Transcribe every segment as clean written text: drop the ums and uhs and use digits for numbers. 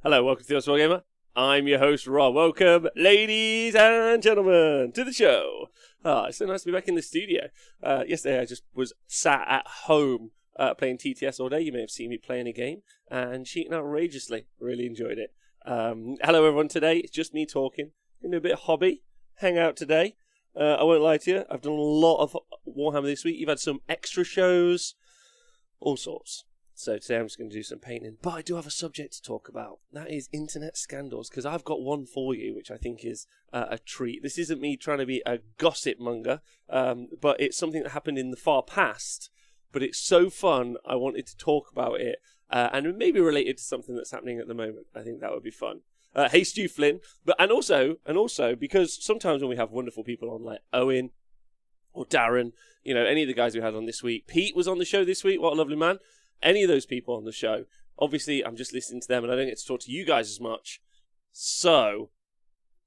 Hello, welcome to the Oswald Gamer. I'm your host, Rob. Welcome, ladies and gentlemen, to the show. It's so nice to be back in the studio. Yesterday I just was sat at home playing TTS all day. You may have seen me playing a game and cheating outrageously. Really enjoyed it. Hello everyone, today it's just me talking. Gonna do a bit of hobby, Hangout today. I won't lie to you, I've done a lot of Warhammer this week. You've had some extra shows, all sorts. So today I'm just going to do some painting. But I do have a subject to talk about. That is internet scandals, because I've got one for you, which I think is a treat. This isn't me trying to be a gossip monger, but it's something that happened in the far past. But it's so fun, I wanted to talk about it, and maybe related to something that's happening at the moment. I think that would be fun. Hey, Stu Flynn. And also, because sometimes when we have wonderful people on, like Owen or Darren, you know, any of the guys we had on this week. Pete was on the show this week. What a lovely man. Any of those people on the show, obviously I'm just listening to them and I don't get to talk to you guys as much. So,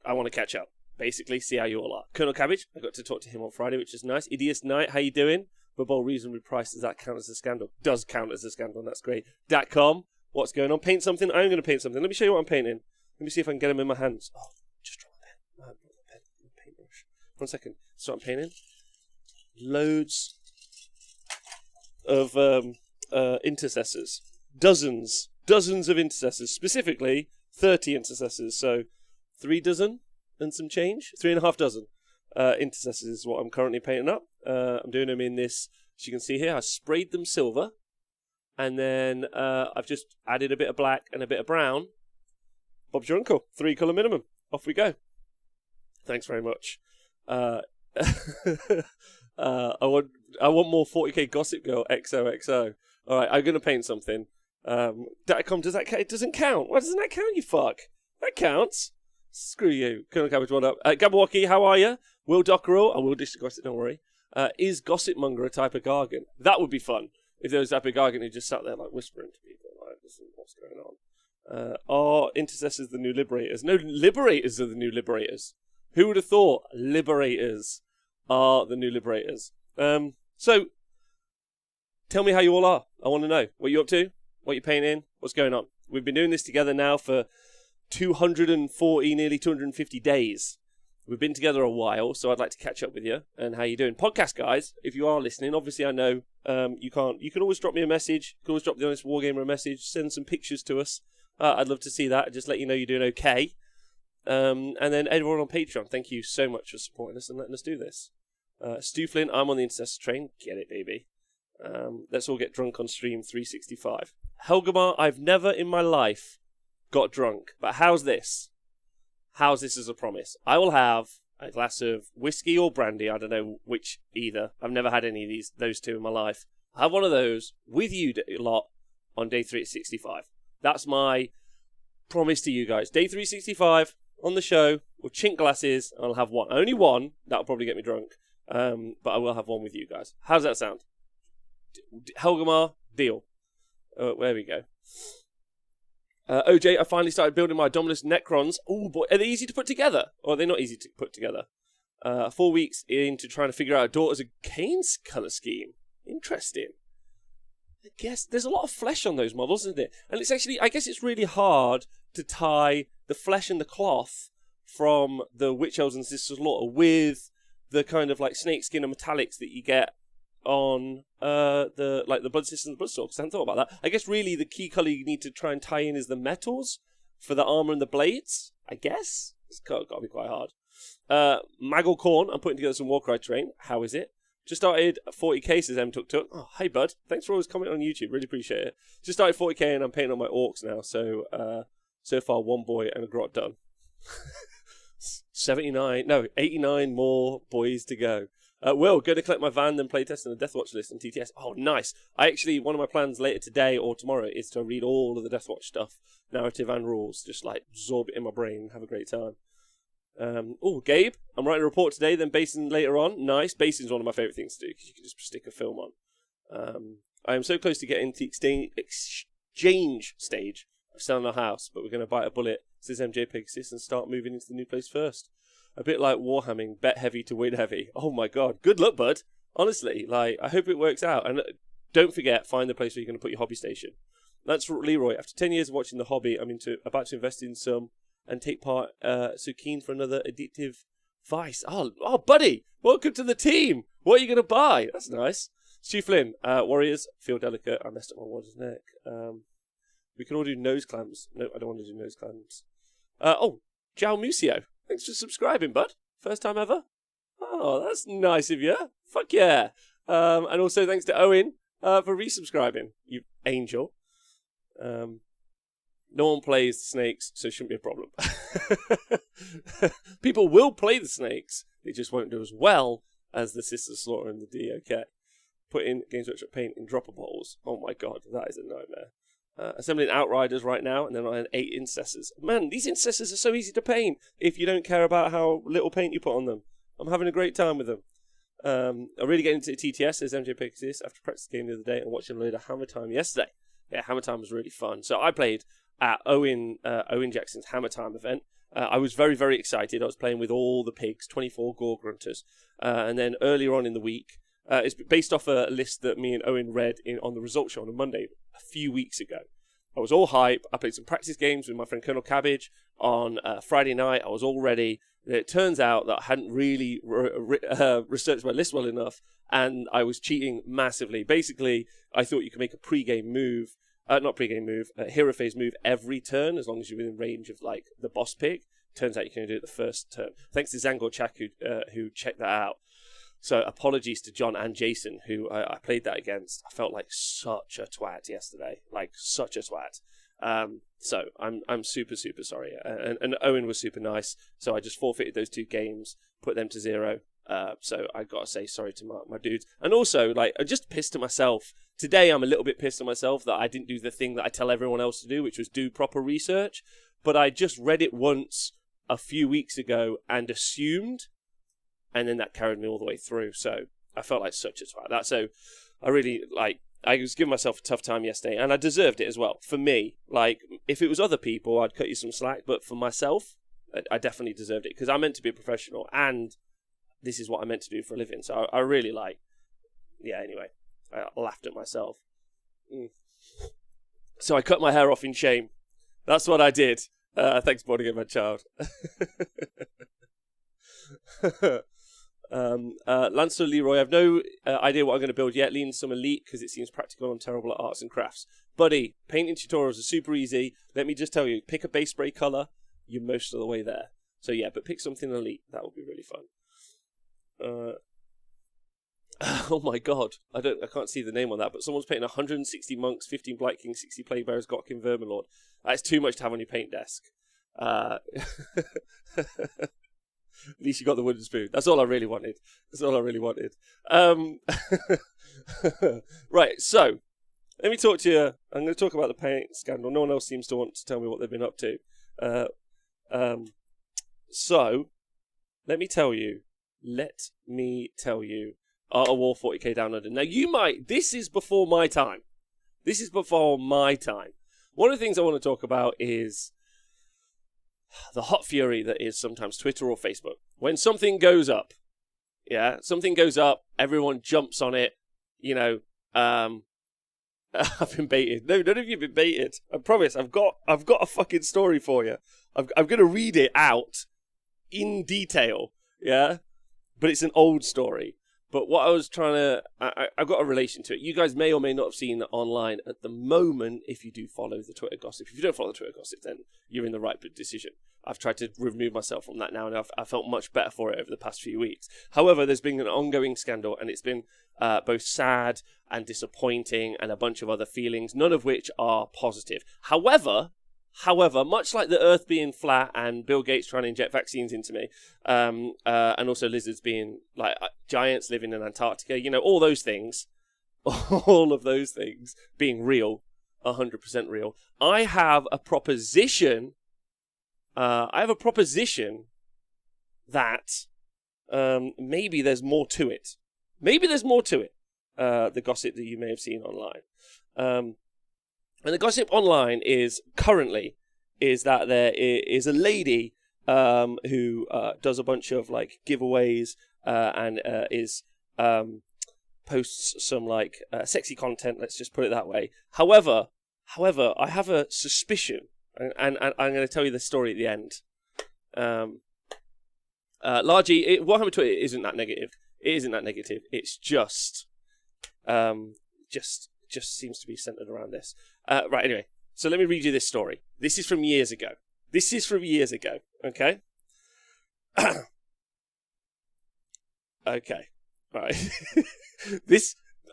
I want to catch up. Basically, see how you all are. Colonel Cabbage, I got to talk to him on Friday, which is nice. Idiot Knight, how you doing? Bubble reasonably priced, does that count as a scandal? Does count as a scandal, that's great. Datcom, what's going on? Paint something? I'm going to paint something. Let me show you what I'm painting. Let me see if I can get them in my hands. Oh, just drop a pen. No, not a pen. A paintbrush. 1 second. So I'm painting. Loads of intercessors. Dozens of intercessors. Specifically, 30 intercessors. So, 3 dozen and some change. 3.5 dozen intercessors is what I'm currently painting up. I'm doing them in this, as you can see here, I sprayed them silver. And then I've just added a bit of black and a bit of brown. Bob's your uncle. 3 colour minimum. Off we go. Thanks very much. I want more 40k Gossip Girl XOXO. Alright, I'm going to paint something. Datacom, does that count? It doesn't count. Why doesn't that count, you fuck? That counts. Screw you. Colonel Cabbage, what up? Gabawaki, how are you? Will Dockerel, I will discuss it, don't worry. Is Gossip Monger a type of Gargan? That would be fun. If there was a type of Gargan who just sat there like whispering to people, like, this is what's going on. Are Intercessors the new Liberators? No, Liberators are the new Liberators. Who would have thought Liberators are the new Liberators? So, tell me how you all are. I want to know. What you up to? What you painting? What's going on? We've been doing this together now for 240, nearly 250 days. We've been together a while, so I'd like to catch up with you. And how you doing? Podcast guys, if you are listening, obviously I know you can always drop me a message. You can always drop the Honest Wargamer a message. Send some pictures to us. I'd love to see that. Just let you know you're doing okay. And then everyone on Patreon, thank you so much for supporting us and letting us do this. Stu Flynn, I'm on the Intercessor train. Get it, baby. Let's all get drunk on stream 365. Helgamar, I've never in my life got drunk. But how's this? How's this as a promise? I will have a glass of whiskey or brandy. I don't know which either. I've never had any of those two in my life. I'll have one of those with you lot on day 365. That's my promise to you guys. Day 365 on the show. We'll chink glasses and I'll have one. Only one. That'll probably get me drunk. But I will have one with you guys. How does that sound? Helgamar, deal. There we go. OJ, I finally started building my Dominus Necrons. Oh boy, are they easy to put together? Or are they not easy to put together? 4 weeks into trying to figure out Daughters of Cain's colour scheme. Interesting. I guess there's a lot of flesh on those models, isn't there? And it's actually, I guess it's really hard to tie the flesh and the cloth from the Witch Elves and Sisters of Slaughter with the kind of like snakeskin and metallics that you get on the Blood Sisters and the Bloodstalkers. I hadn't thought about that. I guess really the key colour you need to try and tie in is the metals for the armour and the blades, I guess. It's got to be quite hard. Maggle Corn, I'm putting together some Warcry terrain. How is it? Just started 40k, says M Tuk Tuk. Oh, hey bud. Thanks for always commenting on YouTube. Really appreciate it. Just started 40k and I'm painting on my orcs now. So far 1 boy and a grot done. 89 more boys to go. Will, going to collect my van, then playtest on the Deathwatch list on TTS. Oh, nice. One of my plans later today or tomorrow is to read all of the Deathwatch stuff, narrative and rules, just like absorb it in my brain and have a great time. Gabe, I'm writing a report today, then basing later on. Nice. Basing's one of my favourite things to do because you can just stick a film on. I am so close to getting to the exchange stage of selling our house, but we're going to bite a bullet, says MJ Pegasus, and start moving into the new place first. A bit like Warhamming, bet heavy to win heavy. Oh my god, good luck, bud. Honestly, I hope it works out. And don't forget, find the place where you're going to put your hobby station. That's Leroy. After 10 years of watching the hobby, I'm about to invest in some and take part. So keen for another addictive vice. Oh, buddy, welcome to the team. What are you going to buy? That's nice. Stu Flynn, Warriors, feel delicate. I messed up my water's neck. We can all do nose clamps. No, I don't want to do nose clamps. Jao Musio. Thanks for subscribing, bud. First time ever. Oh, that's nice of you. Fuck yeah. And also thanks to Owen for resubscribing, you angel. No one plays the snakes, so it shouldn't be a problem. People will play the snakes, they just won't do as well as the Sister Slaughter and the DOK. Put in Games Workshop paint in dropper bottles. Oh my god, that is a nightmare. Assembling Outriders right now, and then I had 8 Incessors. Man, these Incessors are so easy to paint if you don't care about how little paint you put on them. I'm having a great time with them. I really get into TTS, as MJ picks this, after practice game the other day and watching a load of Hammer Time yesterday. Yeah, Hammer Time was really fun. So I played at Owen Jackson's Hammer Time event. I was very, very excited. I was playing with all the pigs, 24 Gore Grunters. And then earlier on in the week, it's based off a list that me and Owen read on the results show on a Monday a few weeks ago. I was all hype. I played some practice games with my friend Colonel Cabbage on Friday night. I was all ready. It turns out that I hadn't really researched my list well enough, and I was cheating massively. Basically, I thought you could make a pre-game move, a hero phase move every turn, as long as you're within range of like the boss pick. Turns out you can do it the first turn. Thanks to Zangor Chak who checked that out. So apologies to John and Jason who I played that against. I felt like such a twat yesterday, like such a twat. So I'm super, super sorry. And Owen was super nice. So I just forfeited those 2 games, put them to 0. So I got to say sorry to my dudes. And also, like, I'm just pissed at myself. Today I'm a little bit pissed at myself that I didn't do the thing that I tell everyone else to do, which was do proper research. But I just read it once a few weeks ago and assumed, and then that carried me all the way through. So I felt like such a twat. So I really, like, I was giving myself a tough time yesterday, and I deserved it as well. For me, like, if it was other people, I'd cut you some slack, but for myself, I definitely deserved it, because I'm meant to be a professional, and this is what I'm meant to do for a living. So I really, like, yeah, anyway, I laughed at myself. So I cut my hair off in shame. That's what I did. Thanks, Body Game, my child. Lancer Leroy, I have no idea what I'm going to build yet. Lean some elite because it seems practical. I'm terrible at arts and crafts. Buddy, painting tutorials are super easy. Let me just tell you, pick a base spray colour. You're most of the way there. So yeah, but pick something elite. That would be really fun. Oh my god, I can't see the name on that, but someone's painting 160 monks, 15 Blight Kings, 60 Plague Bearers, Gotkin Verminlord. That's too much to have on your paint desk. At least you got the wooden spoon. That's all I really wanted. Right, so let me talk to you. I'm going to talk about the paint scandal. No one else seems to want to tell me what they've been up to. So let me tell you. Art of War 40k Down Under. Now you might. This is before my time. One of the things I want to talk about is the hot fury that is sometimes Twitter or Facebook. When something goes up, everyone jumps on it. You know, I've been baited. No, none of you have been baited. I promise. I've got a fucking story for you. I'm going to read it out in detail. Yeah, but it's an old story. But what I was trying to... I've got a relation to it. You guys may or may not have seen it online at the moment if you do follow the Twitter gossip. If you don't follow the Twitter gossip, then you're in the right decision. I've tried to remove myself from that now, and I felt much better for it over the past few weeks. However, there's been an ongoing scandal, and it's been both sad and disappointing and a bunch of other feelings, none of which are positive. However, much like the Earth being flat and Bill Gates trying to inject vaccines into me, and also lizards being like giants living in Antarctica, you know, all of those things being real, 100% real. I have a proposition. That maybe there's more to it. The gossip that you may have seen online. And the gossip online is that there is a lady who does a bunch of like giveaways and posts some like sexy content. Let's just put it that way. However, However, I have a suspicion, and I'm going to tell you the story at the end. Largely, what happened to it isn't that negative. It isn't that negative. It's just seems to be centered around this. Right. Anyway, so let me read you this story. This is from years ago. Okay. Okay. Right.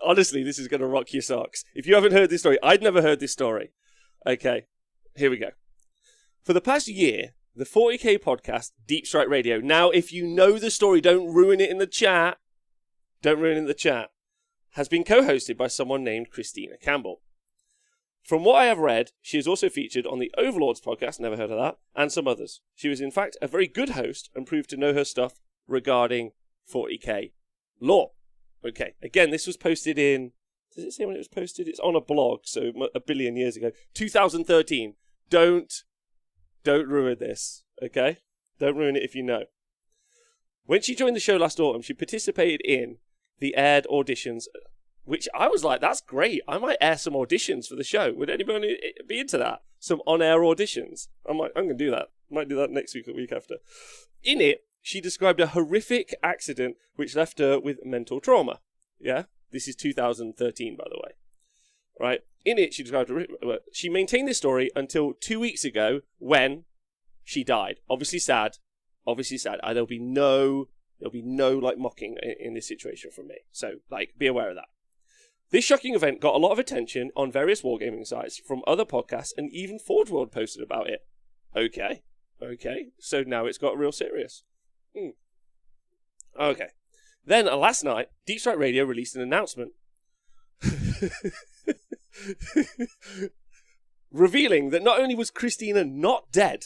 Honestly, this is going to rock your socks. If you haven't heard this story, I'd never heard this story. Okay. Here we go. For the past year, the 40k podcast, Deep Strike Radio. Now, if you know the story, don't ruin it in the chat. Has been co-hosted by someone named Christina Campbell. From what I have read, she is also featured on the Overlords podcast, never heard of that, and some others. She was in fact a very good host and proved to know her stuff regarding 40k lore. Okay, again, this was posted in, does it say when it was posted? It's on a blog, so a billion years ago. 2013. Don't ruin this, okay? Don't ruin it if you know. When she joined the show last autumn, she participated in the aired auditions, which I was like, that's great. I might air some auditions for the show. Would anybody be into that? Some on-air auditions. I'm like, I'm going to do that. Might do that next week or week after. In it, she described a horrific accident which left her with mental trauma. Yeah? This is 2013, by the way. Right? In it, she described she maintained this story until 2 weeks ago when she died. Obviously sad. There'll be no like mocking in this situation from me. So, like, be aware of that. This shocking event got a lot of attention on various wargaming sites from other podcasts, and even Forge World posted about it. Okay. So now it's got real serious. Okay. Then, last night, Deep Strike Radio released an announcement revealing that not only was Christina not dead,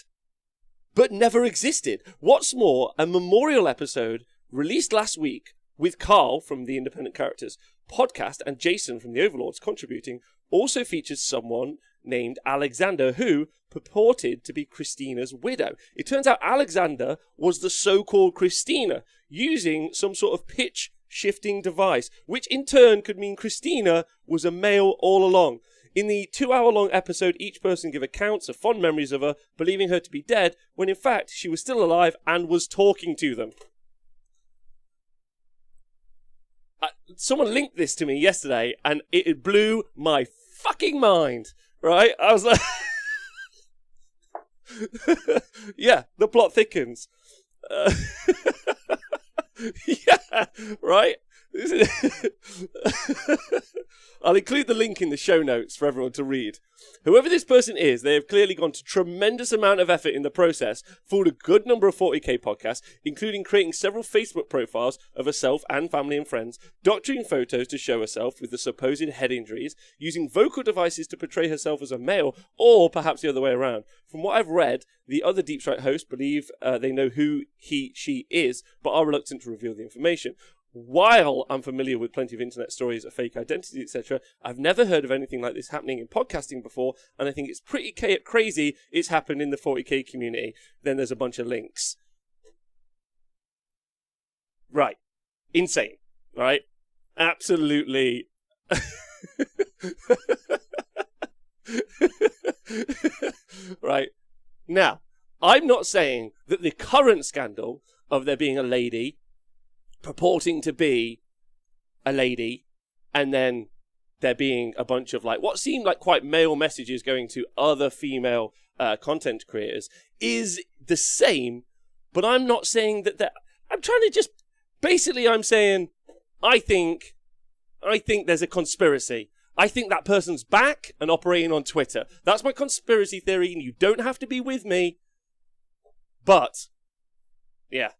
but never existed. What's more, a memorial episode released last week with Carl from the Independent Characters podcast and Jason from the Overlords contributing also features someone named Alexander who purported to be Christina's widow. It turns out Alexander was the so-called Christina using some sort of pitch shifting device, which in turn could mean Christina was a male all along. In the 2-hour-long episode, each person gave accounts of fond memories of her, believing her to be dead, when in fact she was still alive and was talking to them. Someone linked this to me yesterday, and it blew my fucking mind, right? I was like... yeah, the plot thickens. Yeah, right? I'll include the link in the show notes for everyone to read. Whoever this person is, they have clearly gone to tremendous amount of effort in the process, fooled a good number of 40k podcasts, including creating several Facebook profiles of herself and family and friends, doctoring photos to show herself with the supposed head injuries, using vocal devices to portray herself as a male, or perhaps the other way around. From what I've read, the other Deep Strike hosts believe they know who she is, but are reluctant to reveal the information. While I'm familiar with plenty of internet stories of fake identity, etc., I've never heard of anything like this happening in podcasting before, and I think it's pretty crazy it's happened in the 40k community. Then there's a bunch of links. Right. Insane. Right? Absolutely. Right. Now, I'm not saying that the current scandal of there being a lady purporting to be a lady, and then there being a bunch of like what seemed like quite male messages going to other female content creators is the same, but I'm not saying that I'm trying to just basically I'm saying I think there's a conspiracy. I think that person's back and operating on Twitter. That's my conspiracy theory, and you don't have to be with me, but yeah.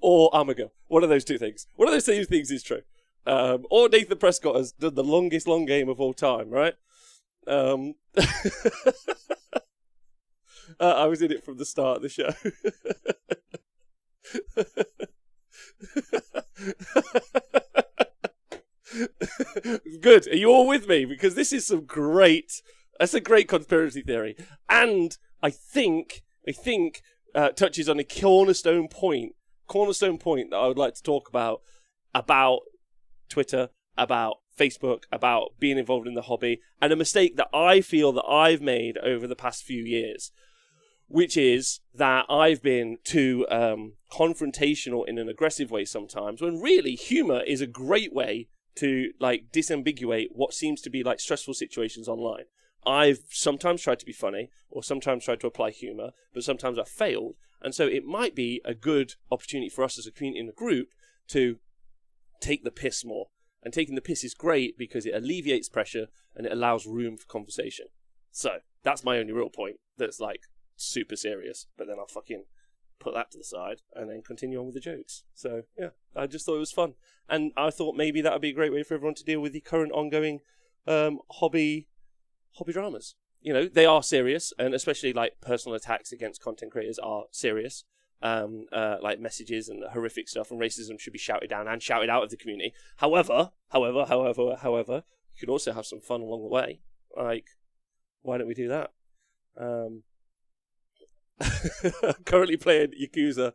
Or Amiga. One of those two things. One of those two things is true. Or Nathan Prescott has done the longest long game of all time, right? I was in it from the start of the show. Good. Are you all with me? Because this is that's a great conspiracy theory. And I think touches on a cornerstone point that I would like to talk about Twitter about Facebook, about being involved in the hobby, and a mistake that I feel that I've made over the past few years, which is that I've been too confrontational in an aggressive way sometimes, when really humour is a great way to like disambiguate what seems to be like stressful situations online. I've sometimes tried to be funny, or sometimes tried to apply humour, but sometimes I've failed. And so it might be a good opportunity for us as a community in a group to take the piss more. And taking the piss is great because it alleviates pressure and it allows room for conversation. So that's my only real point that's like super serious. But then I'll fucking put that to the side and then continue on with the jokes. So yeah, I just thought it was fun. And I thought maybe that would be a great way for everyone to deal with the current ongoing hobby dramas. You know, they are serious, and especially like personal attacks against content creators are serious. Like messages and horrific stuff and racism should be shouted down and shouted out of the community. However, you could also have some fun along the way. Like, why don't we do that? Currently playing Yakuza.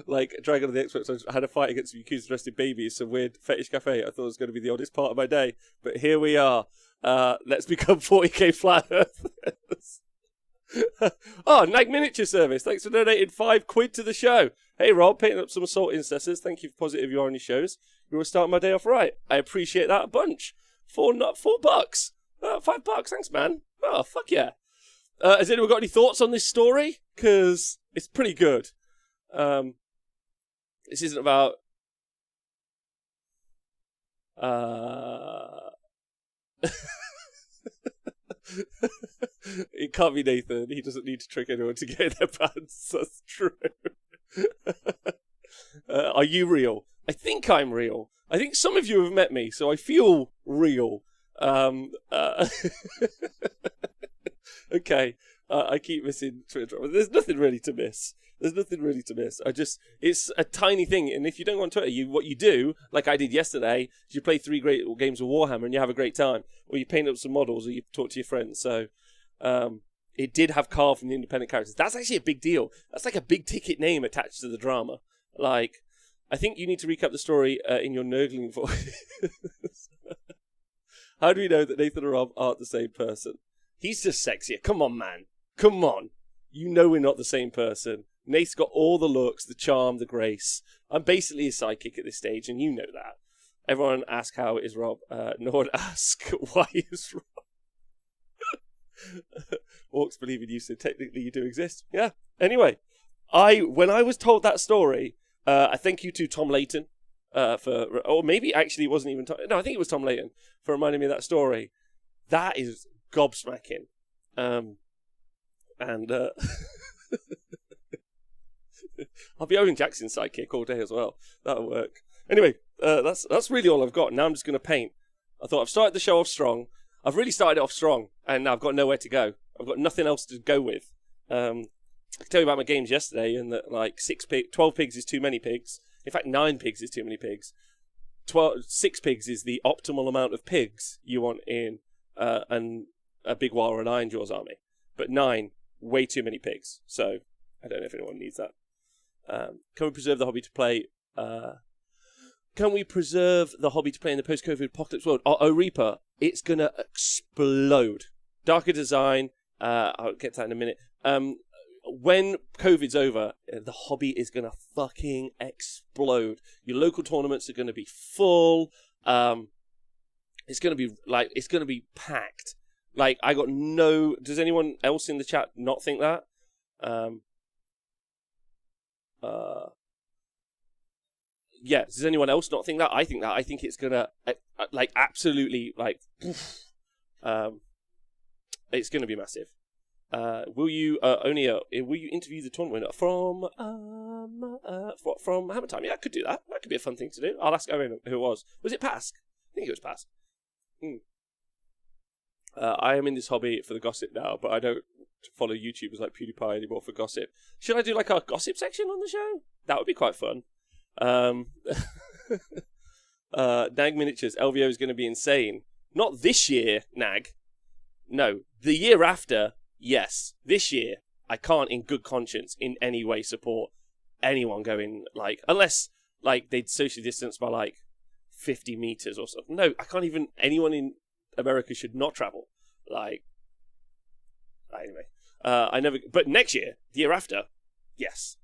Like Dragon of the Xbox, I had a fight against Yakuza dressed in babies, some weird fetish cafe. I thought it was going to be the oddest part of my day, but here we are. Let's become 40k flat earthers. Oh, Nag Miniature Service, thanks for donating £5 to the show. Hey Rob, painting up some assault incestors. Thank you for positive you are on your shows. You were starting my day off right. I appreciate that a bunch. $4. $5, thanks man. Oh, fuck yeah. Has anyone got any thoughts on this story? Because it's pretty good. This isn't about it can't be Nathan. He doesn't need to trick anyone to get in their pants. That's true. Are you real? I think I'm real. I think some of you have met me, so I feel real. Okay. I keep missing Twitter. There's nothing really to miss. It's a tiny thing. And if you don't go on Twitter, what you do, like I did yesterday, is you play 3 great games of Warhammer and you have a great time. Or you paint up some models or you talk to your friends. So it did have Carl from the independent characters. That's actually a big deal. That's like a big ticket name attached to the drama. Like, I think you need to recap the story in your nurgling voice. How do we know that Nathan and Rob aren't the same person? He's just sexier. Come on, man. Come on. You know we're not the same person. Nate's got all the looks, the charm, the grace. I'm basically a sidekick at this stage, and you know that. Everyone ask how it is Rob. No one ask why is Rob. Orcs believe in you, so technically you do exist. Yeah. Anyway, when I was told that story, I thank you to Tom Layton or maybe actually it wasn't even Tom. No, I think it was Tom Layton for reminding me of that story. That is gobsmacking. I'll be Owen Jackson's sidekick all day as well. That'll work. Anyway, that's really all I've got. Now I'm just going to paint. I thought I've started the show off strong. I've really started it off strong, and now I've got nowhere to go. I've got nothing else to go with. I can tell you about my games yesterday, and that like 12 pigs is too many pigs. In fact, 9 pigs is too many pigs. 6 pigs is the optimal amount of pigs you want in a big War or an Iron Jaws army. But 9, way too many pigs. So I don't know if anyone needs that. Can we preserve the hobby to play? Can we preserve the hobby to play in the post-COVID apocalypse world? Oh, Reaper, it's gonna explode. Darker design. I'll get to that in a minute. When COVID's over, the hobby is gonna fucking explode. Your local tournaments are gonna be full. It's gonna be packed. Like, I got no. Does anyone else in the chat not think that? Yeah. Does anyone else not think that? I think that. I think it's gonna like absolutely like. It's gonna be massive. Will you interview the tournament winner from Hammer Time? Yeah, I could do that. That could be a fun thing to do. I'll ask Owen who it was. Was it Pask? I think it was Pask. I am in this hobby for the gossip now, but I don't follow YouTubers like PewDiePie anymore for gossip. Should I do like a gossip section on the show? That would be quite fun. Nag Miniatures, LVO is going to be insane. Not this year, Nag. No, the year after, yes. This year, I can't in good conscience in any way support anyone going, like, unless like they'd social distance by like 50 meters or something. No, I can't even. Anyone in America should not travel. Like, anyway, I never. But next year, the year after, yes.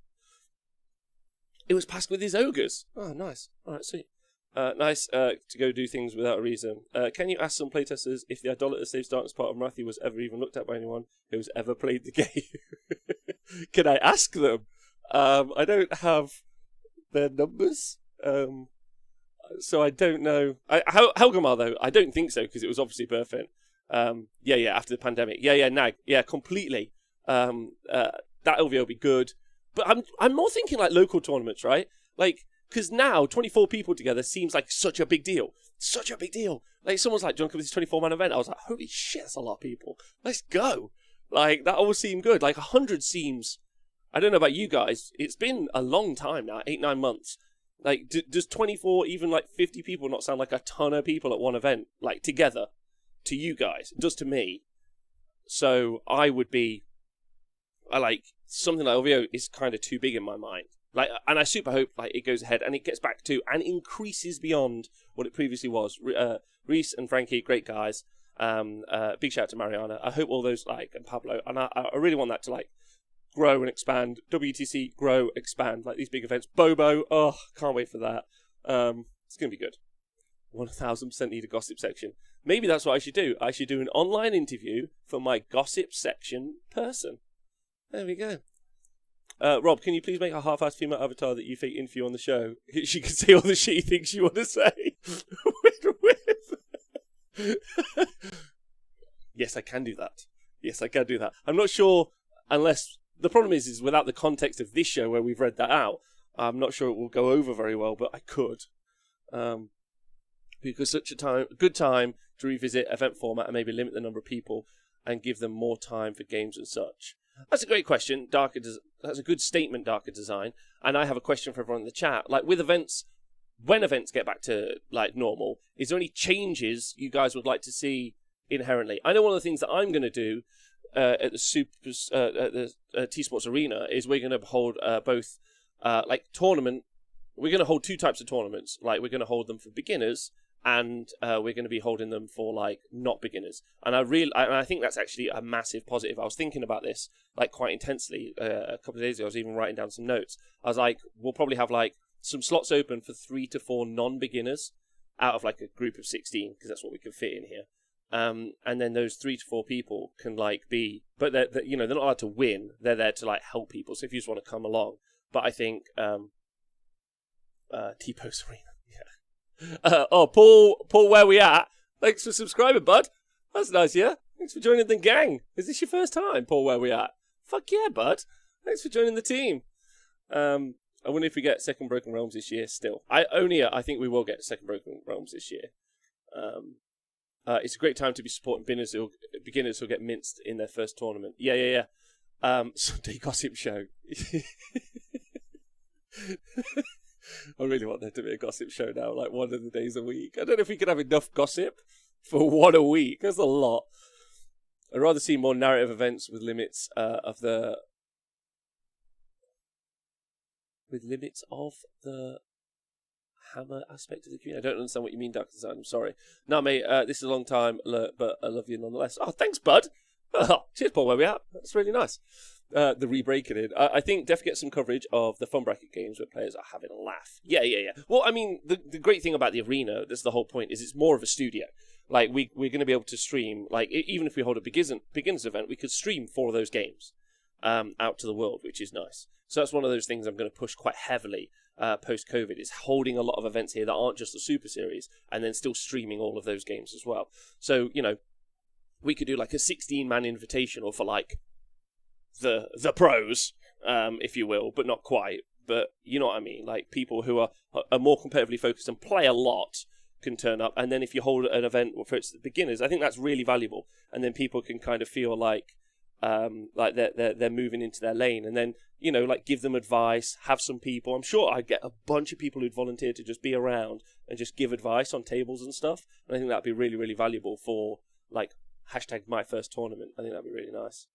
It was passed with his ogres. Oh, nice. All right, sweet. Nice to go do things without a reason. Can you ask some playtesters if the Idolater Saves Darkness part of Marathi was ever even looked at by anyone who's ever played the game? Can I ask them? I don't have their numbers, so I don't know. Helgamar, though, I don't think so, because it was obviously perfect. Yeah, after the pandemic. Yeah, Nag. Yeah, completely. That LVO will be good. But I'm more thinking like local tournaments, right? Like, because now 24 people together seems like such a big deal. Such a big deal. Like, someone's like, do you want to come to this 24-man event? I was like, holy shit, that's a lot of people. Let's go. Like, that all seemed good. Like, 100 seems... I don't know about you guys. It's been a long time now, 8-9 months. Like, does 24, even like 50 people not sound like a ton of people at one event? Like, together. To you guys. It does to me. So, I would be... I like... Something like LVO is kind of too big in my mind. Like, and I super hope like it goes ahead and it gets back to and increases beyond what it previously was. Reese and Frankie, great guys. Big shout out to Mariana. I hope all those and Pablo, and I really want that to like grow and expand. WTC grow, expand, like these big events. Bobo, oh, can't wait for that. It's gonna be good. 1000% need a gossip section. Maybe that's what I should do. I should do an online interview for my gossip section person. There we go. Rob, can you please make a half-assed female avatar that you fake interview on the show? She can say all the shitty things you want to say. Yes, I can do that. Yes, I can do that. I'm not sure, unless... The problem is without the context of this show where we've read that out, I'm not sure it will go over very well, but I could. Because such a good time to revisit event format and maybe limit the number of people and give them more time for games and such. That's a great question. That's a good statement, Darker Design. And I have a question for everyone in the chat. Like with events, when events get back to like normal, is there any changes you guys would like to see inherently? I know one of the things that I'm going to do at the T-Sports Arena is we're going to hold both tournament. We're going to hold two types of tournaments. Like we're going to hold them for beginners. And we're going to be holding them for like not beginners, and I think that's actually a massive positive. I was thinking about this like quite intensely a couple of days ago. I was even writing down some notes. I was like, we'll probably have like some slots open for 3 to 4 non-beginners out of like a group of 16 because that's what we can fit in here. And then those 3 to 4 people can like be, but they're not allowed to win. They're there to like help people. So if you just want to come along, but I think T-Post Arena. Paul, where we at? Thanks for subscribing, bud. That's nice, yeah? Thanks for joining the gang. Is this your first time, Paul, where we at? Fuck yeah, bud. Thanks for joining the team. I wonder if we get Second Broken Realms this year still. I think we will get Second Broken Realms this year. It's a great time to be supporting beginners who'll get minced in their first tournament. Yeah. Sunday Gossip Show. I really want there to be a gossip show now, like one of the days a week. I don't know if we could have enough gossip for one a week. That's a lot. I'd rather see more narrative events with limits of the hammer aspect of the community. I don't understand what you mean, Dark Design. I'm sorry. No, mate, this is a long time alert, but I love you nonetheless. Oh, thanks, bud. Oh, cheers, Paul, where we at? That's really nice. The re-breaking it. I think definitely get some coverage of the fun bracket games where players are having a laugh. Yeah. Well, I mean, the great thing about the arena, that's the whole point, is it's more of a studio. Like, we're going to be able to stream, like, even if we hold a beginners event, we could stream 4 of those games out to the world, which is nice. So that's one of those things I'm going to push quite heavily post-COVID, is holding a lot of events here that aren't just the Super Series, and then still streaming all of those games as well. So, we could do, like, a 16-man invitational for, like, the pros, if you will, but not quite. But you know what I mean? Like, people who are more competitively focused and play a lot can turn up. And then if you hold an event for its beginners, I think that's really valuable. And then people can kind of feel like they're moving into their lane. And then, like, give them advice, have some people. I'm sure I'd get a bunch of people who'd volunteer to just be around and just give advice on tables and stuff. And I think that'd be really, really valuable for, like, #myfirsttournament. I think that'd be really nice.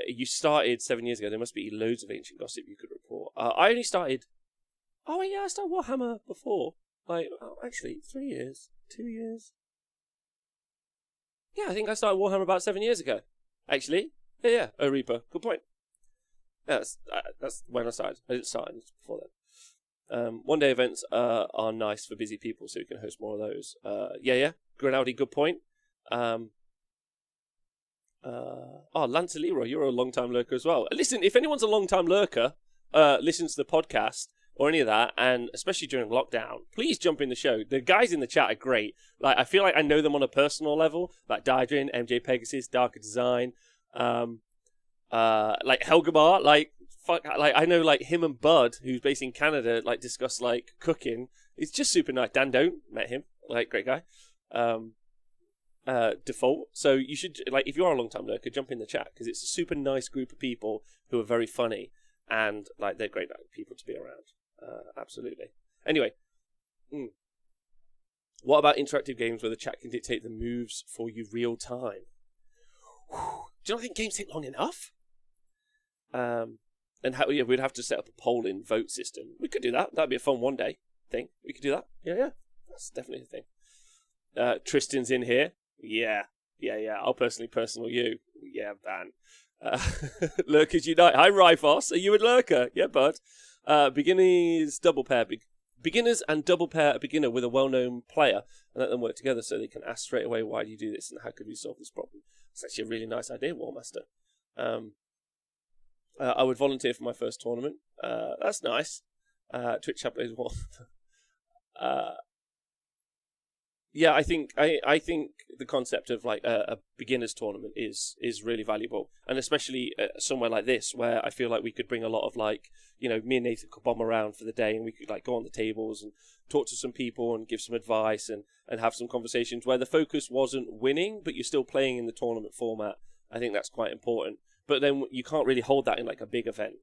You started 7 years ago. There must be loads of ancient gossip you could report. I only started. Oh yeah, I started Warhammer before. Actually, 3 years, 2 years. Yeah, I think I started Warhammer about 7 years ago. Actually, yeah. Oh, Reaper. Good point. Yeah, that's when I started. I didn't start before then. One-day events are nice for busy people, so you can host more of those. Yeah. Grinaldi, good point. Lance Leroy, you're a long-time lurker as well. Listen, if anyone's a long-time lurker, listens to the podcast or any of that, and especially during lockdown, please jump in the show. The guys in the chat are great. Like, I feel like I know them on a personal level, like Dydrin, MJ Pegasus, Darker Design, like Helgamar, like I know like him and Bud, who's based in Canada, like discuss like cooking. It's just super nice. Dan Don't, met him, like great guy. Default. So you should, like, if you are a long time lurker, jump in the chat, because it's a super nice group of people who are very funny, and like they're great people to be around. Absolutely. Anyway, what about interactive games where the chat can dictate the moves for you real time? Do you not think games take long enough? And how we'd have to set up a polling vote system. We could do that. That'd be a fun one day thing. We could do that. Yeah. That's definitely a thing. Tristan's in here. Yeah. I'll personal you. Yeah, ban. Lurkers Unite. Hi, Ryfos. Are you a lurker? Yeah, bud. Beginners and double pair a beginner with a well-known player and let them work together so they can ask straight away, why do you do this and how could we solve this problem? It's actually a really nice idea, Warmaster. I would volunteer for my first tournament. That's nice. Twitch chat plays one. Yeah, I think the concept of like a beginners tournament is really valuable, and especially somewhere like this where I feel like we could bring a lot of, like, you know, me and Nathan could bomb around for the day and we could like go on the tables and talk to some people and give some advice and have some conversations where the focus wasn't winning, but you're still playing in the tournament format. I think that's quite important. But then you can't really hold that in like a big event,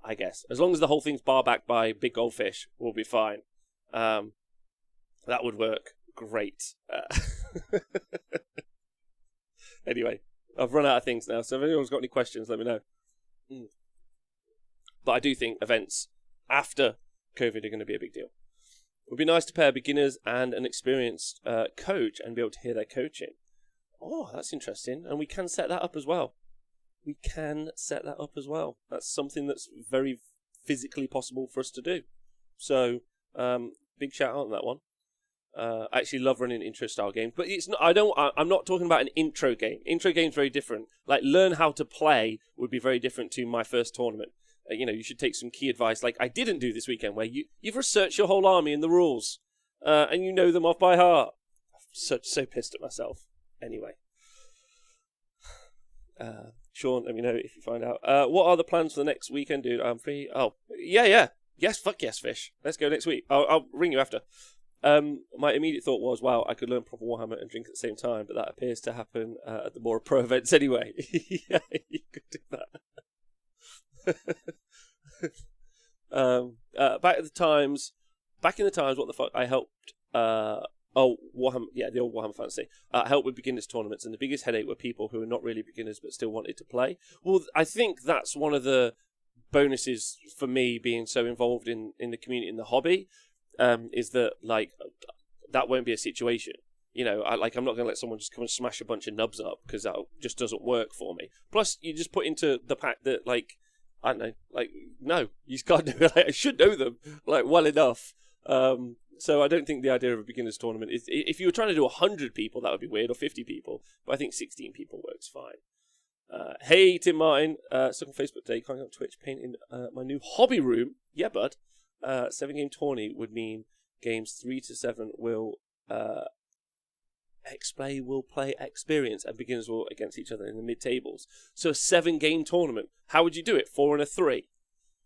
I guess. As long as the whole thing's bar backed by big goldfish, we'll be fine. That would work great. Anyway, I've run out of things now, so if anyone's got any questions, let me know. But I do think events after COVID are going to be a big deal. It would be nice to pair beginners and an experienced coach and be able to hear their coaching. Oh, that's interesting. And we can set that up as well. That's something that's very physically possible for us to do. So, big shout out on that one. I actually love running intro style games, but it's not. I'm not talking about an intro game. Intro game's very different. Like, learn how to play would be very different to my first tournament. You should take some key advice, like I didn't do this weekend, where you've researched your whole army and the rules, and you know them off by heart. I'm so pissed at myself. Anyway, Sean, let me know if you find out. What are the plans for the next weekend, dude? I'm free. Oh, yeah. Yes, fuck yes, Fish. Let's go next week. I'll ring you after. My immediate thought was, wow, I could learn proper Warhammer and drink at the same time, but that appears to happen at the more pro events anyway. Yeah, you could do that. Back in the times, what the fuck? I helped. Warhammer, yeah, the old Warhammer Fantasy. Helped with beginners tournaments, and the biggest headache were people who were not really beginners but still wanted to play. Well, I think that's one of the bonuses for me being so involved in the community, in the hobby, is that, like, that won't be a situation. I'm not going to let someone just come and smash a bunch of nubs up, because that just doesn't work for me. Plus, you just put into the pack that, like, I don't know, like, no, you just can't do it. Like, I should know them, like, well enough. So I don't think the idea of a beginners tournament is, if you were trying to do 100 people, that would be weird, or 50 people. But I think 16 people works fine. Hey, Tim Martin, stuck on Facebook today, can't go on Twitch, painting my new hobby room. Yeah, bud. 7-game tourney would mean games 3 to 7 will play experience, and beginners will against each other in the mid tables. So a 7-game tournament. How would you do it? 4 and a 3.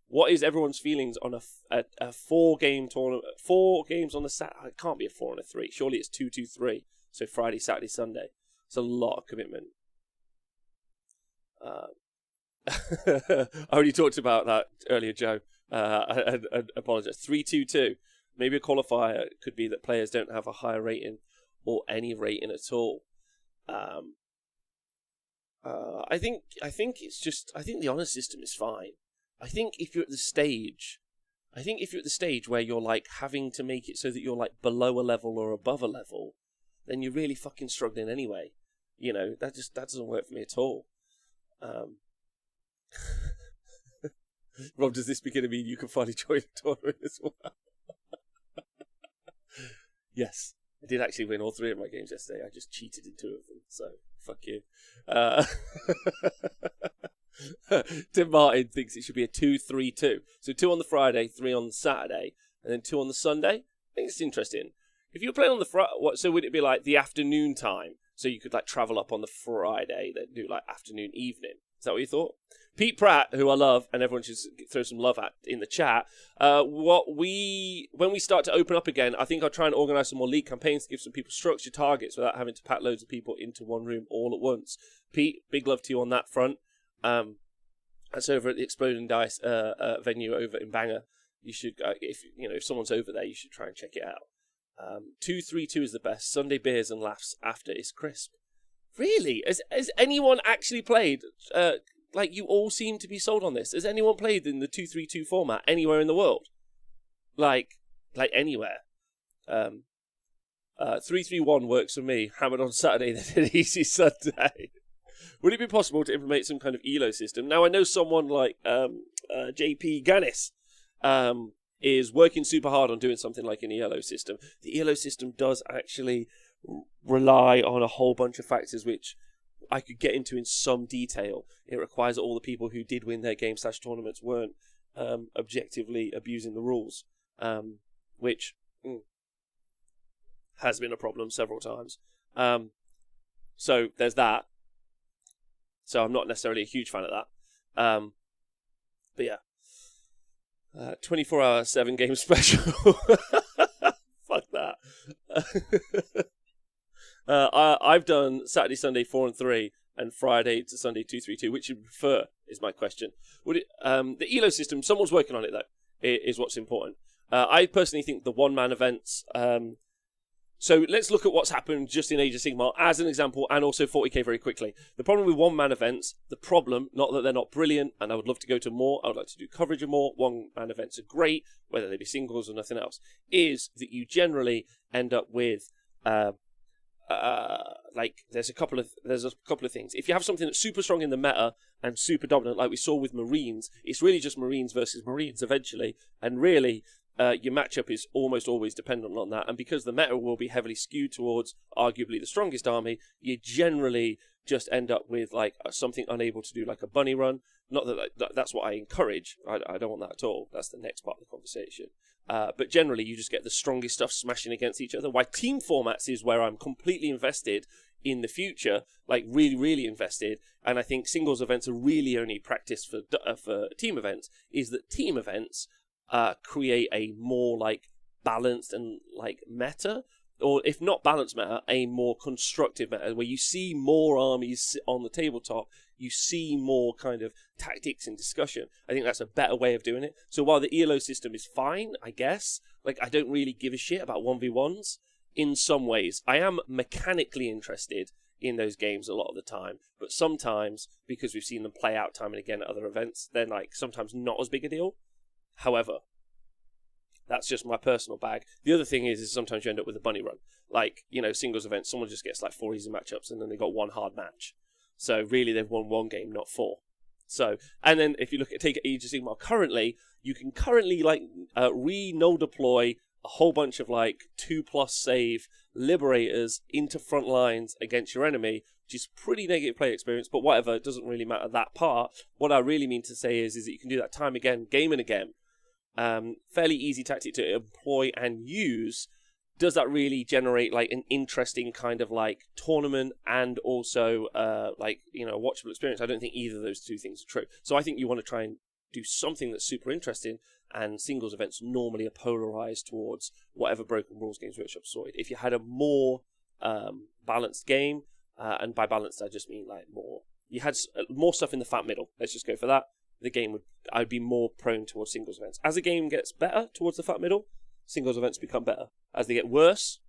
What is everyone's feelings on a 4-game tournament? 4 games on the Saturday. It can't be a 4 and a 3. Surely it's 2, 2, 3. So Friday, Saturday, Sunday. It's a lot of commitment. I already talked about that earlier, Joe. I apologize. 3, 2, 2. Maybe a qualifier could be that players don't have a higher rating or any rating at all. I think it's just, I think the honor system is fine. I think if you're at the stage where you're like having to make it so that you're like below a level or above a level, then you're really fucking struggling anyway. You know, that doesn't work for me at all. Rob, does this begin to mean you can finally join the tournament as well? Yes, I did actually win all 3 of my games yesterday. I just cheated in 2 of them, so fuck you. Tim Martin thinks it should be a 2-3-2. So 2 on the Friday, 3 on the Saturday, and then 2 on the Sunday. I think it's interesting. If you were playing on the Friday, so would it be like the afternoon time? So you could like travel up on the Friday, then do like afternoon, evening. Is that what you thought? Pete Pratt, who I love, and everyone should throw some love at in the chat. When we start to open up again, I think I'll try and organise some more league campaigns to give some people structured targets without having to pack loads of people into one room all at once. Pete, big love to you on that front. That's over at the Exploding Dice venue over in Bangor. You should, if someone's over there, you should try and check it out. 2-3-2 is the best. Sunday beers and laughs after is crisp. Really? Has anyone actually played? Like, you all seem to be sold on this. Has anyone played in the 2-3-2 format anywhere in the world? Like anywhere. 3-3-1 works for me. Hammered on Saturday, then an easy Sunday. Would it be possible to implement some kind of ELO system? Now, I know someone like JP Gannis is working super hard on doing something like an ELO system. The ELO system does actually rely on a whole bunch of factors which I could get into in some detail. It requires that all the people who did win their game/tournaments weren't objectively abusing the rules, which has been a problem several times. So there's that. So I'm not necessarily a huge fan of that. But yeah. 24-hour, 7-game special. Fuck that. I've done Saturday, Sunday 4 and 3, and Friday to Sunday 2-3-2. Which you prefer is my question. Would it? The ELO system, someone's working on it though, is what's important. I personally think the one-man events. So let's look at what's happened just in Age of Sigmar as an example, and also 40k very quickly. The problem with one-man events, not that they're not brilliant, and I would love to go to more, I would like to do coverage of more, one-man events are great, whether they be singles or nothing else, is that you generally end up with, there's a couple of things. If you have something that's super strong in the meta and super dominant, like we saw with Marines, it's really just Marines versus Marines eventually, and really, your matchup is almost always dependent on that, and because the meta will be heavily skewed towards arguably the strongest army, you generally just end up with like something unable to do like a bunny run. Not that that's what I encourage. I don't want that at all. That's the next part of the conversation. But generally, you just get the strongest stuff smashing against each other. Why team formats is where I'm completely invested in the future, like really, really invested. And I think singles events are really only practiced for team events. Is that team events create a more like balanced and like meta, or if not balanced meta, a more constructive meta where you see more armies on the tabletop, you see more kind of tactics and discussion. I think that's a better way of doing it. So while the ELO system is fine, I guess, like I don't really give a shit about 1v1s in some ways. I am mechanically interested in those games a lot of the time, but sometimes, because we've seen them play out time and again at other events, they're like sometimes not as big a deal. However, that's just my personal bag. The other thing is sometimes you end up with a bunny run. Like, singles events, someone just gets like 4 easy matchups and then they got one hard match. So really they've won 1 game, not 4. So, and then if you take Age of Sigmar currently, you can currently like re-null deploy a whole bunch of like 2+ save liberators into front lines against your enemy, which is pretty negative play experience, but whatever, it doesn't really matter that part. What I really mean to say is that you can do that time again, game and again. Fairly easy tactic to employ and use. Does that really generate like an interesting kind of like tournament and also watchable experience? I don't think either of those two things are true. So I think you want to try and do something that's super interesting, and singles events normally are polarized towards whatever Broken Rules Games Workshop sorted. If you had a more balanced game, and by balanced I just mean like you had more stuff in the fat middle. Let's just go for that. I'd be more prone towards singles events. As the game gets better towards the fat middle, singles events become better. As they get worse,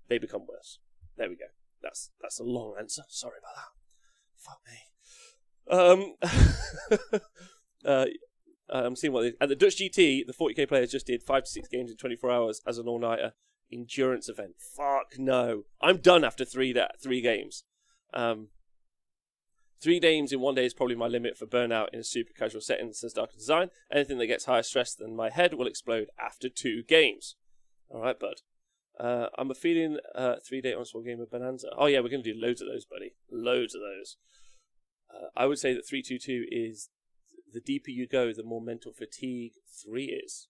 they become worse. There we go. That's a long answer. Sorry about that. Fuck me. Um, I'm seeing what at the Dutch GT, the 40k players just did 5 to 6 games in 24 hours as an all-nighter endurance event. Fuck no, I'm done after three games. 3 games in one day is probably my limit for burnout in a super casual setting, says Dark Design. Anything that gets higher stress than my head will explode after 2 games. All right, bud. I'm a feeling 3-day on-spot game of Bonanza. Oh yeah, we're going to do loads of those, buddy. Loads of those. I would say that 322 is the deeper you go, the more mental fatigue 3 is.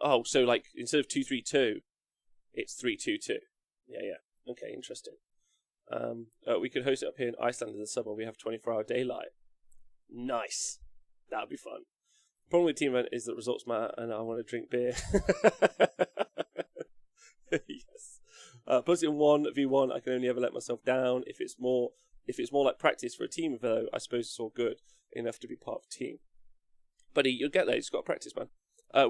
Oh, so like instead of 232, it's 322. Yeah. Okay, interesting. We could host it up here in Iceland in the summer. We have 24-hour daylight. Nice. That would be fun. Problem with team event is that results matter, and I want to drink beer. Yes. Plus in 1v1, I can only ever let myself down. If it's more like practice for a team, though, I suppose it's all good enough to be part of a team. Buddy, you'll get there. You just got to practice, man.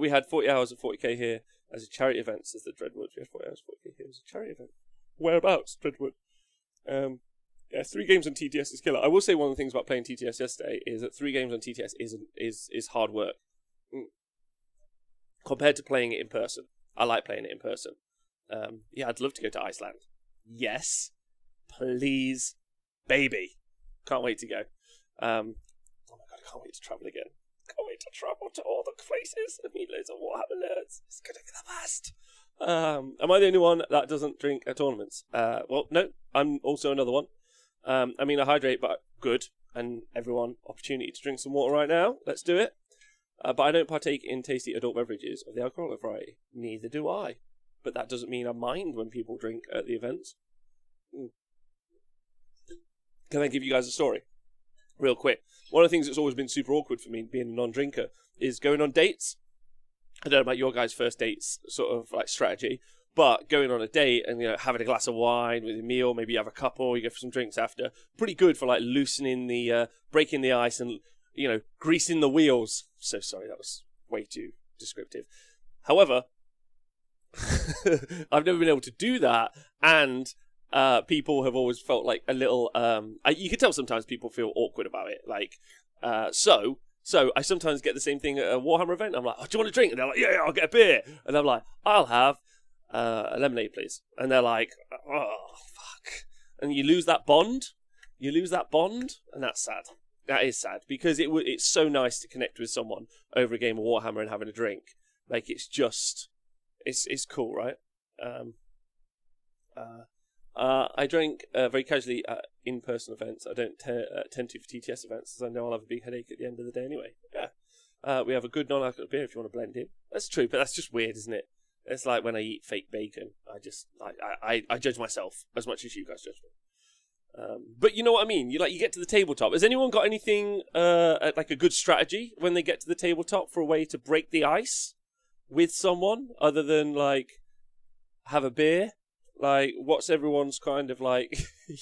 We had 40 hours of 40k here as a charity event, says the Dreadwood. We had 40 hours of 40k here as a charity event. Whereabouts, Dreadwood? Yeah, 3 games on TTS is killer. I will say one of the things about playing TTS yesterday is that 3 games on TTS is hard work. Compared to playing it in person. I like playing it in person. Yeah, I'd love to go to Iceland. Yes. Please. Baby. Can't wait to go. Oh my god, I can't wait to travel again. Can't wait to travel to all the places and meet loads of Warhammer nerds. It's gonna be the best. Am I the only one that doesn't drink at tournaments? Well, no, I'm also another one. I mean, I hydrate, but good. And everyone, opportunity to drink some water right now. Let's do it. But I don't partake in tasty adult beverages of the alcoholic variety. Neither do I. But that doesn't mean I mind when people drink at the events. Can I give you guys a story? Real quick. One of the things that's always been super awkward for me, being a non-drinker, is going on dates. I don't know about your guys' first dates sort of like strategy, but going on a date and, you know, having a glass of wine with a meal, maybe you have a couple, you go for some drinks after, pretty good for like loosening the, breaking the ice and, you know, greasing the wheels. So sorry, that was way too descriptive. However, I've never been able to do that, and people have always felt like a little, you can tell sometimes people feel awkward about it, like, so I sometimes get the same thing at a Warhammer event. I'm like, oh, do you want a drink? And they're like, yeah, I'll get a beer. And I'm like, I'll have a lemonade, please. And they're like, oh, fuck. And you lose that bond. And that's sad. That is sad, because it's so nice to connect with someone over a game of Warhammer and having a drink. Like, it's just, it's cool, right? I drink very casually at in-person events. I don't tend to for TTS events, as I know I'll have a big headache at the end of the day anyway. Yeah. We have a good non-alcoholic beer if you want to blend in. That's true, but that's just weird, isn't it? It's like when I eat fake bacon. I judge myself as much as you guys judge me. But you know what I mean? You get to the tabletop. Has anyone got anything like a good strategy when they get to the tabletop for a way to break the ice with someone other than like have a beer? Like, what's everyone's kind of like,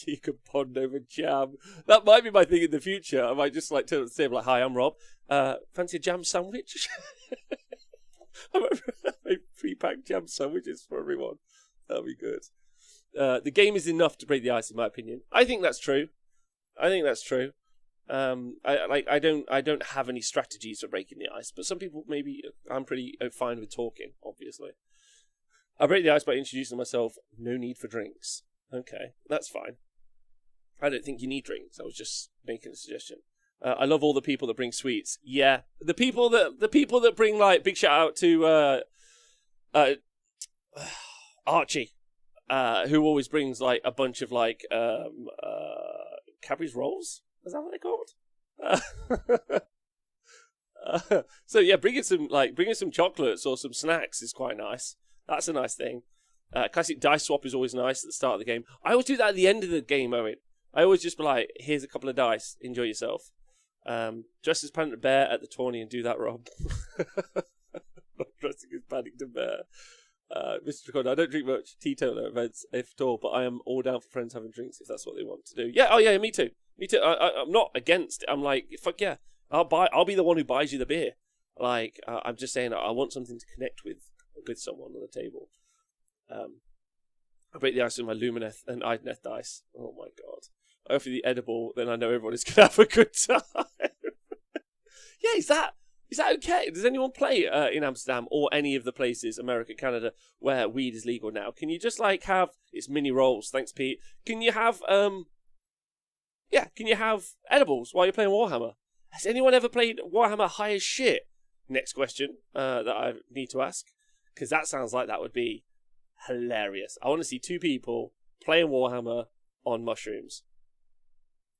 you could bond over jam. That might be my thing in the future. I might just like turn up the table like, hi, I'm Rob. Fancy a jam sandwich? I might make pre-packed jam sandwiches for everyone. That'll be good. The game is enough to break the ice, in my opinion. I think that's true. I don't have any strategies for breaking the ice, but some people maybe. I'm pretty fine with talking, obviously. I break the ice by introducing myself. No need for drinks. Okay, that's fine. I don't think you need drinks. I was just making a suggestion. I love all the people that bring sweets. Yeah, the people that bring, like, big shout out to Archie, who always brings like a bunch of like Cadbury's rolls. Is that what they're called? So yeah, bringing some chocolates or some snacks is quite nice. That's a nice thing. Classic dice swap is always nice at the start of the game. I always do that at the end of the game, Owen. I always just be like, here's a couple of dice. Enjoy yourself. Dress as Paddington Bear at the tourney and do that, Rob. Not dressing as Paddington Bear. Mr. Ricardo, I don't drink much teetotaler events, if at all, but I am all down for friends having drinks if that's what they want to do. Yeah, oh yeah, me too. Me too. I'm not against it. I'm like, fuck yeah. I'll be the one who buys you the beer. Like, I'm just saying I want something to connect with someone on the table. I break the ice with my Lumineth and Idneth dice. Oh my god. I offer the edible, then I know everyone is going to have a good time. Yeah, is that okay? Does anyone play in Amsterdam or any of the places, America, Canada, where weed is legal now? Can you just like have, it's mini rolls, thanks Pete. Can you have edibles while you're playing Warhammer? Has anyone ever played Warhammer high as shit? Next question that I need to ask, because that sounds like that would be hilarious. I want to see two people playing Warhammer on mushrooms.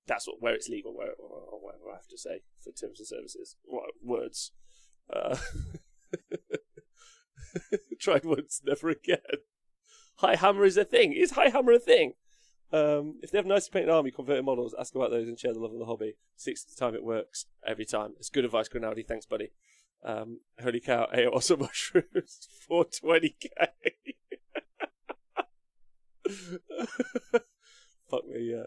That's where it's legal, whatever I have to say for terms and services. Words. Try once, never again. High Hammer is a thing. Is High Hammer a thing? If they have nicely painted army, converted models, ask about those and share the love of the hobby. 6 of the time it works. Every time. It's good advice, Grinaldi. Thanks, buddy. Holy cow, awesome mushrooms. 420k. Fuck me, yeah.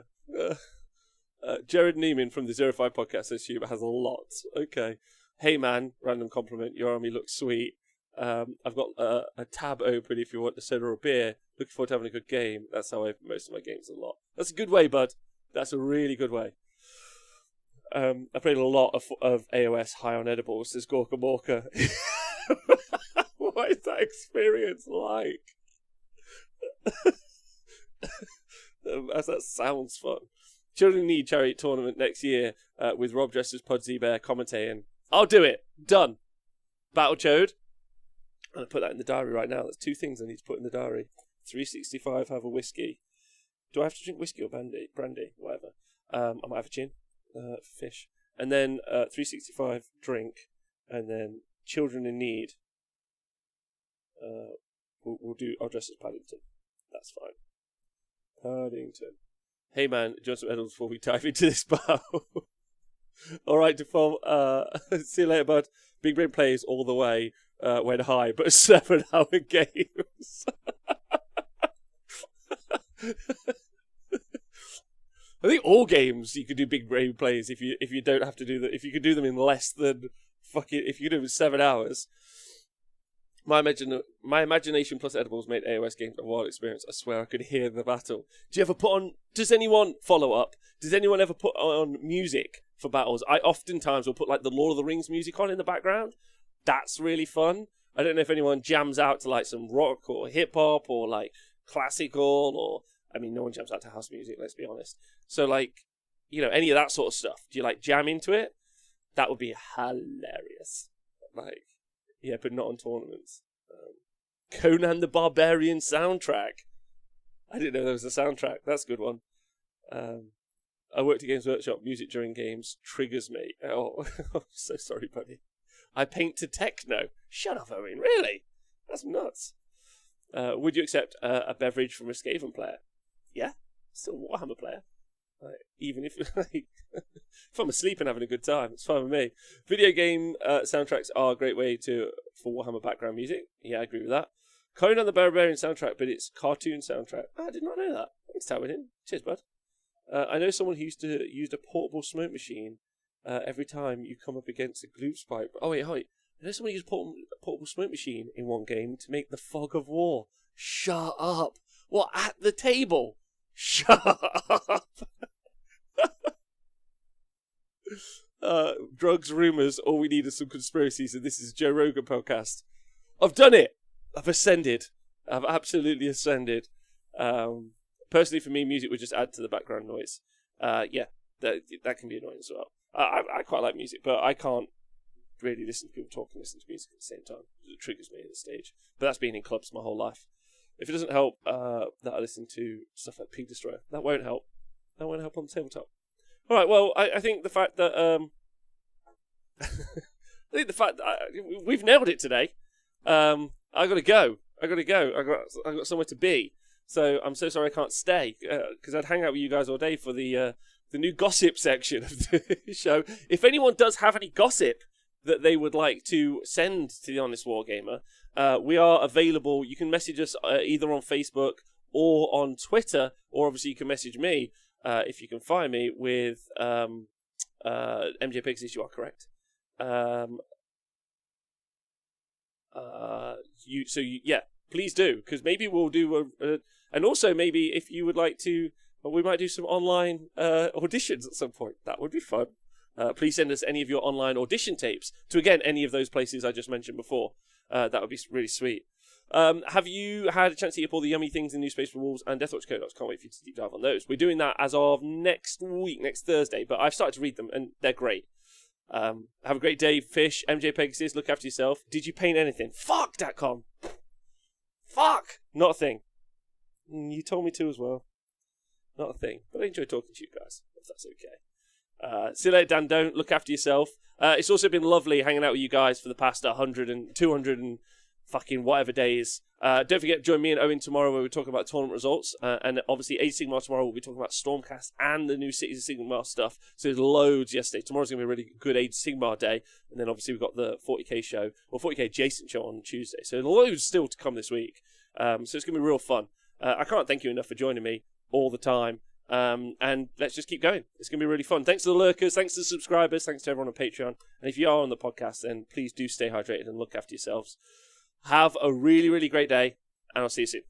Jared Neiman from the 05 podcast says Hubert has a lot. Okay. Hey man, random compliment. Your army looks sweet. I've got a tab open if you want a soda or a beer. Looking forward to having a good game. That's how I open most of my games a lot. That's a good way, bud. That's a really good way. I played a lot of AOS high on edibles, says Gorka Morka. What is that experience like? That sounds fun. Children Need Chariot Tournament next year with Rob dressed as Pudsey Bear commentating. I'll do it. Done. Battle Chode. I'm going to put that in the diary right now. There's 2 things I need to put in the diary. 365, have a whiskey. Do I have to drink whiskey or brandy? Brandy, whatever. I might have a gin, fish. And then 365, drink. And then Children in Need. I'll dress as Paddington. That's fine. Paddington. Hey man, Johnson Edwards before we dive into this battle. Alright, Default. See you later, bud. Big Brain plays all the way when high, but 7-hour games. I think all games you could do big brain plays if you don't have to do that. If you could do them in less than if you could do them in 7 hours. My imagination plus edibles made AOS games a wild experience. I swear I could hear the battle. Do you ever put on? Does anyone follow up? Does anyone ever put on music for battles? I oftentimes will put like the Lord of the Rings music on in the background. That's really fun. I don't know if anyone jams out to like some rock or hip hop or like classical or, I mean, no one jams out to house music, let's be honest. So like, you know, any of that sort of stuff. Do you like jam into it? That would be hilarious. Like, yeah, but not on tournaments. Conan the Barbarian soundtrack. I didn't know there was a soundtrack. That's a good one. I worked at Games Workshop. Music during games triggers me. Oh, I'm so sorry, buddy. I paint to techno. Shut up, Owen. Really? That's nuts. Would you accept a beverage from a Skaven player? Yeah. Still a Warhammer player. Even if if I'm asleep and having a good time, it's fine with me. Video game soundtracks are a great way for Warhammer background music. Yeah, I agree with that. Conan the Barbarian soundtrack, but it's cartoon soundtrack. I did not know that. Thanks, Tawin. Cheers, bud. I know someone who used to use a portable smoke machine every time you come up against a glue spike. Oh wait. I know someone used a portable smoke machine in one game to make the fog of war. Shut up. What, at the table? Shut up. Drugs, rumours, all we need is some conspiracies, and this is Joe Rogan podcast. I've done it. I've ascended. I've absolutely ascended. Personally, for me, music would just add to the background noise. Yeah, that can be annoying as well. I quite like music, but I can't really listen to people talk and listen to music at the same time. It triggers me at this stage. But that's been in clubs my whole life. If it doesn't help that I listen to stuff like Pig Destroyer, that won't help. That won't help on the tabletop. All right, well, I think the fact that we've nailed it today. I gotta go. I got somewhere to be. So I'm so sorry I can't stay because I'd hang out with you guys all day for the new gossip section of the show. If anyone does have any gossip that they would like to send to the Honest Wargamer, we are available. You can message us either on Facebook or on Twitter, or obviously you can message me if you can find me with MJ Pixies. You are correct. Yeah, please do, because maybe we'll do and also maybe if you would like to But we might do some online auditions at some point. That would be fun. Please send us any of your online audition tapes to, again, any of those places I just mentioned before. That would be really sweet. Have you had a chance to eat up all the yummy things in New Space for Wolves and Deathwatch Codex? Can't wait for you to deep dive on those. We're doing that as of next week, next Thursday, but I've started to read them, and they're great. Have a great day, Fish. MJ Pegasus, look after yourself. Did you paint anything? Fuck, Datcom. Fuck! Not a thing. You told me to as well. Not a thing. But I enjoy talking to you guys, if that's okay. See you later, Dan. Don't look after yourself. It's also been lovely hanging out with you guys for the past 100 and 200 and fucking whatever days. Don't forget to join me and Owen tomorrow where we're talking about tournament results. And obviously, Age of Sigmar tomorrow, we'll be talking about Stormcast and the new Cities of Sigmar stuff. So there's loads yesterday. Tomorrow's going to be a really good Age of Sigmar day. And then obviously we've got the 40k show, or 40k adjacent show on Tuesday. So loads still to come this week. So it's going to be real fun. I can't thank you enough for joining me all the time. And let's just keep going. It's going to be really fun. Thanks to the lurkers, thanks to the subscribers, thanks to everyone on Patreon. And if you are on the podcast, then please do stay hydrated and look after yourselves. Have a really, really great day, and I'll see you soon.